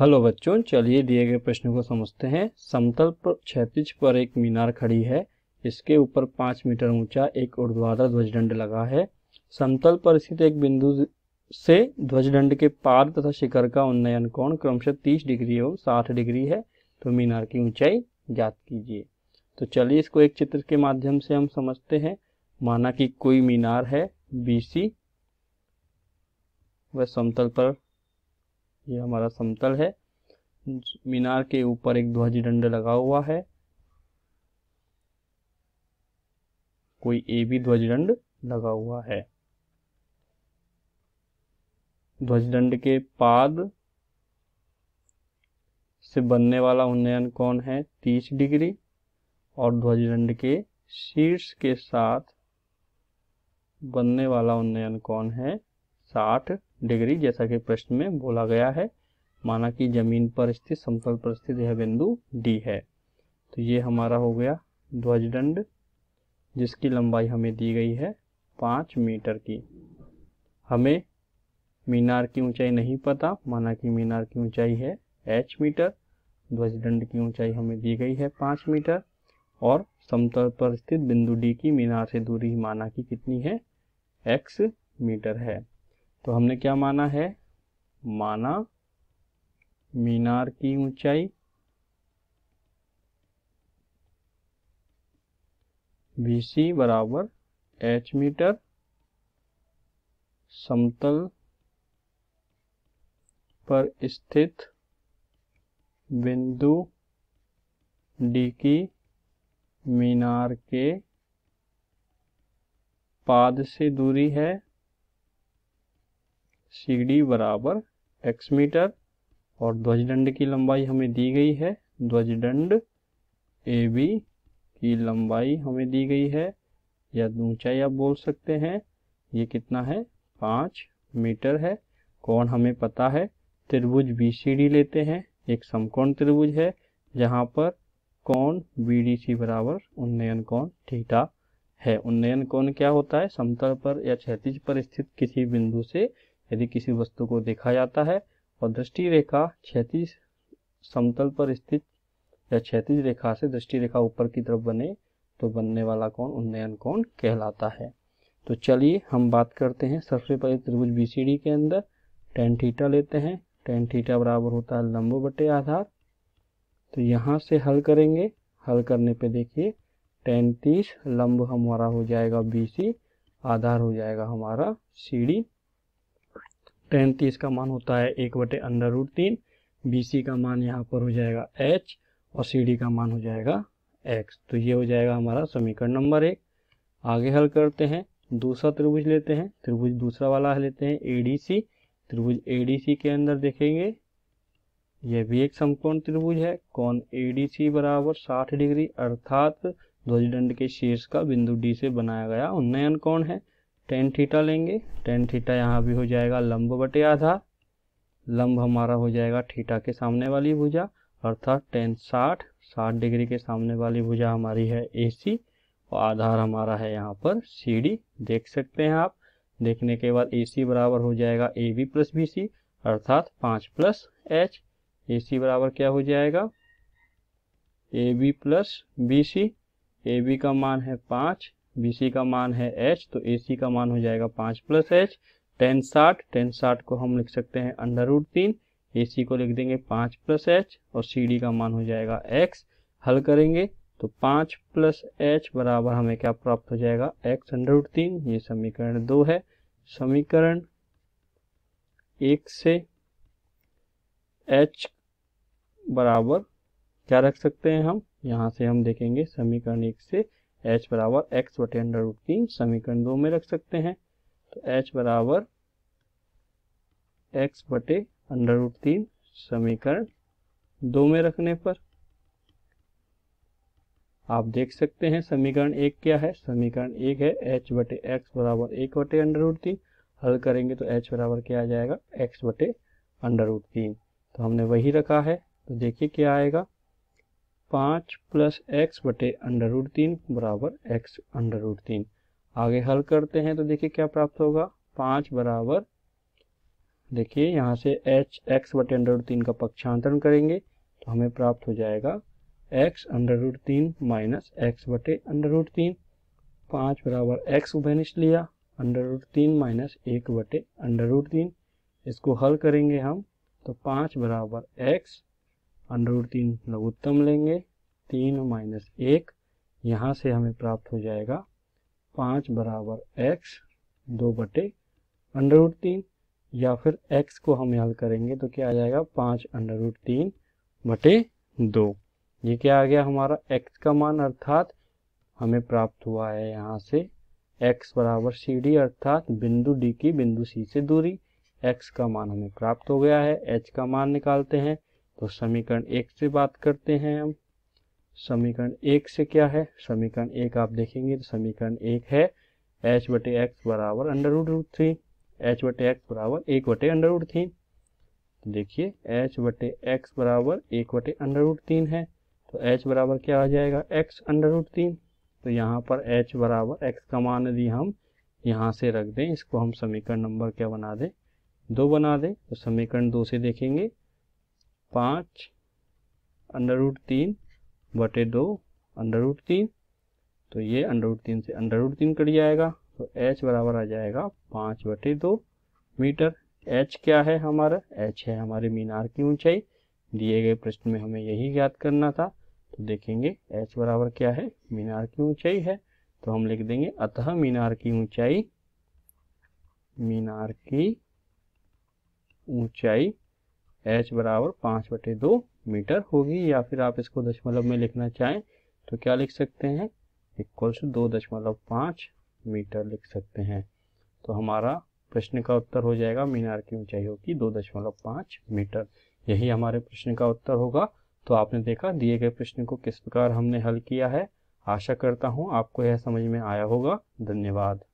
Hello बच्चों, चलिए दिए गए प्रश्न को समझते हैं। समतल पर क्षैतिज पर एक मीनार खड़ी है। इसके ऊपर 5 मीटर ऊंचा एक ऊर्ध्वाधर ध्वजदंड लगा है। समतल पर स्थित एक बिंदु से ध्वजदंड के पाद तथा शिखर का उन्नयन कोण क्रमशः 30 डिग्री एवं 60 डिग्री है। तो मीनार की ऊंचाई ज्ञात कीजिए। तो चलिए इसको एक चित्र के माध्यम से हम समझते हैं। माना कि कोई मीनार है BC, वह समतल पर, यह हमारा समतल है। मीनार के ऊपर एक ध्वजदंड लगा हुआ है, कोई AB ध्वजदंड लगा हुआ है। ध्वजदंड के पाद से बनने वाला उन्नयन कोण है 30 डिग्री और ध्वजदंड के शीर्ष के साथ बनने वाला उन्नयन कोण है 60 डिग्री, जैसा कि प्रश्न में बोला गया है। माना कि जमीन पर स्थित समतल पर स्थित यह बिंदु D है। तो ये हमारा हो गया ध्वजदंड, जिसकी लंबाई हमें दी गई है 5 मीटर की। हमें मीनार की ऊंचाई नहीं पता, माना कि मीनार की ऊंचाई है H मीटर, ध्वजदंड की ऊंचाई हमें दी गई है 5 मीटर और समतल पर स्थित बिंदु D की मीनार से दूरी माना कि कितनी है, X मीटर है। तो हमने क्या माना है, माना मीनार की ऊंचाई BC बराबर H मीटर, समतल पर स्थित बिंदु D की मीनार के पाद से दूरी है CD बराबर X मीटर और ध्वजदंड की लंबाई हमें दी गई है, ध्वजदंड AB की लंबाई हमें दी गई है, या ऊंचाई आप बोल सकते हैं। ये कितना है, 5 मीटर है। कोण हमें पता है, त्रिभुज BCD लेते हैं। एक समकोण त्रिभुज है जहां पर कोण BDC बराबर उन्नयन कोण थीटा है। उन्नयन कोण क्या होता है, समतल पर या क्षैतिज पर स्थित किसी बिंदु से यदि किसी वस्तु को देखा जाता है और दृष्टि रेखा क्षैतिज समतल पर स्थित या क्षैतिज रेखा से दृष्टि रेखा ऊपर की तरफ बने तो बनने वाला कोण उन्नयन कोण कहलाता है। तो चलिए हम बात करते हैं। सबसे पहले त्रिभुज BCD के अंदर tan थीटा लेते हैं। tan थीटा बराबर होता है लंब बटे आधार। तो यहाँ से हल करेंगे, हल करने पे देखिए tan 30 लंब हमारा हो जाएगा BC, आधार हो जाएगा हमारा CD। tan 30 का मान होता है 1/√3, BC का मान यहाँ पर हो जाएगा H और CD का मान हो जाएगा X। तो ये हो जाएगा हमारा समीकरण नंबर 1। आगे हल करते हैं, दूसरा त्रिभुज लेते हैं। त्रिभुज दूसरा वाला लेते हैं ADC। त्रिभुज ADC के अंदर देखेंगे, यह भी एक समकोण त्रिभुज है। कोण ADC बराबर 60 डिग्री अर्थात ध्वजदंड के शीर्ष का बिंदु D से बनाया गया उन्नयन कोण है। tan थीटा लेंगे, tan थीटा यहाँ भी हो जाएगा लंब बटे आधार। लंब हमारा हो जाएगा थीटा के सामने वाली भुजा अर्थात tan 60 डिग्री के सामने वाली भुजा हमारी है AC और आधार हमारा है यहाँ पर CD। देख सकते हैं आप। देखने के बाद AC बराबर हो जाएगा AB प्लस BC अर्थात 5 प्लस H। AC बराबर क्या हो जाएगा, AB प्लस BC। AB का मान है 5, BC का मान है H, तो AC का मान हो जाएगा 5 प्लस H। tan 60 को हम लिख सकते हैं √3, AC को लिख देंगे 5 प्लस H और CD का मान हो जाएगा X। हल करेंगे तो 5 प्लस H बराबर हमें क्या प्राप्त हो जाएगा, X √3। ये समीकरण 2 है। समीकरण 1 से H बराबर क्या रख सकते हैं हम, यहाँ से हम देखेंगे समीकरण 1 से H बराबर X/√3 समीकरण 2 में रख सकते हैं। तो H बराबर X/√3 समीकरण 2 में रखने पर आप देख सकते हैं समीकरण 1 क्या है। समीकरण 1 है H/X बराबर 1/√3। हल करेंगे तो H बराबर क्या आ जाएगा, X/√3। तो हमने वही रखा है। तो देखिए क्या आएगा, 5 प्लस X/√3 बराबर X/√3। आगे हल करते हैं तो देखिए क्या प्राप्त होगा, 5 बराबर देखिए यहाँ से एच एक्स बटे अंडर रूट 3 का पक्षांतरण करेंगे तो हमें प्राप्त हो जाएगा X under root 3 minus X बटे अंडर रूट 3। 5 बराबर एक्स उभयनिष्ठ लिया, अंडर रूट 3 माइनस 1 बटे अंडर रूट 3। इसको हल करेंगे हम तो 5 बराबर एक्स अंडर रूट 3 लघुत्तम लेंगे, 3 माइनस 1, यहाँ से हमें प्राप्त हो जाएगा 5 बराबर एक्स 2 बटे अंडर रूट 3, या फिर x को हम हल करेंगे तो क्या आ जाएगा 5 अंडर रूट 3 बटे 2। ये क्या आ गया हमारा x का मान, अर्थात हमें प्राप्त हुआ है यहाँ से x बराबर सी डी, अर्थात बिंदु D की बिंदु C से दूरी। x का मान हमें प्राप्त हो गया है। h का मान निकालते हैं तो समीकरण 1 से बात करते हैं हम। समीकरण 1 से क्या है, समीकरण 1 आप देखेंगे तो समीकरण 1 है h बटे एक्स बराबर अंडर रूट 3, h बटे एक्स बराबर 1 बटे अंडर रूट 3। देखिए h बटे एक्स बराबर 1 बटे अंडर रूट 3 है तो h बराबर क्या आ जाएगा x अंडर रूट 3। तो यहाँ पर h बराबर x का मान यदि हम यहाँ से रख दें, इसको हम समीकरण नंबर क्या बना दें, 2 बना दें, तो समीकरण 2 से देखेंगे 5 अंडर रूट 3 बटे 2 अंडर रूट 3, तो ये अंडर रूट 3 से अंडर रूट 3 कट जाएगा तो h बराबर आ जाएगा 5 बटे 2 मीटर। h क्या है हमारा, h है हमारे मीनार की ऊंचाई। दिए गए प्रश्न में हमें यही ज्ञात करना था, तो देखेंगे h बराबर क्या है, मीनार की ऊंचाई है, तो हम लिख देंगे अतः मीनार की ऊंचाई h बराबर 5 बटे 2 मीटर होगी। या फिर आप इसको दशमलव में लिखना चाहें तो क्या लिख सकते हैं, इक्वल टू 2.5 मीटर लिख सकते हैं। तो हमारा प्रश्न का उत्तर हो जाएगा मीनार की ऊंचाई होगी 2.5 मीटर। यही हमारे प्रश्न का उत्तर होगा। तो आपने देखा दिए गए प्रश्न को किस प्रकार हमने हल किया है। आशा करता हूँ आपको यह समझ में आया होगा। धन्यवाद।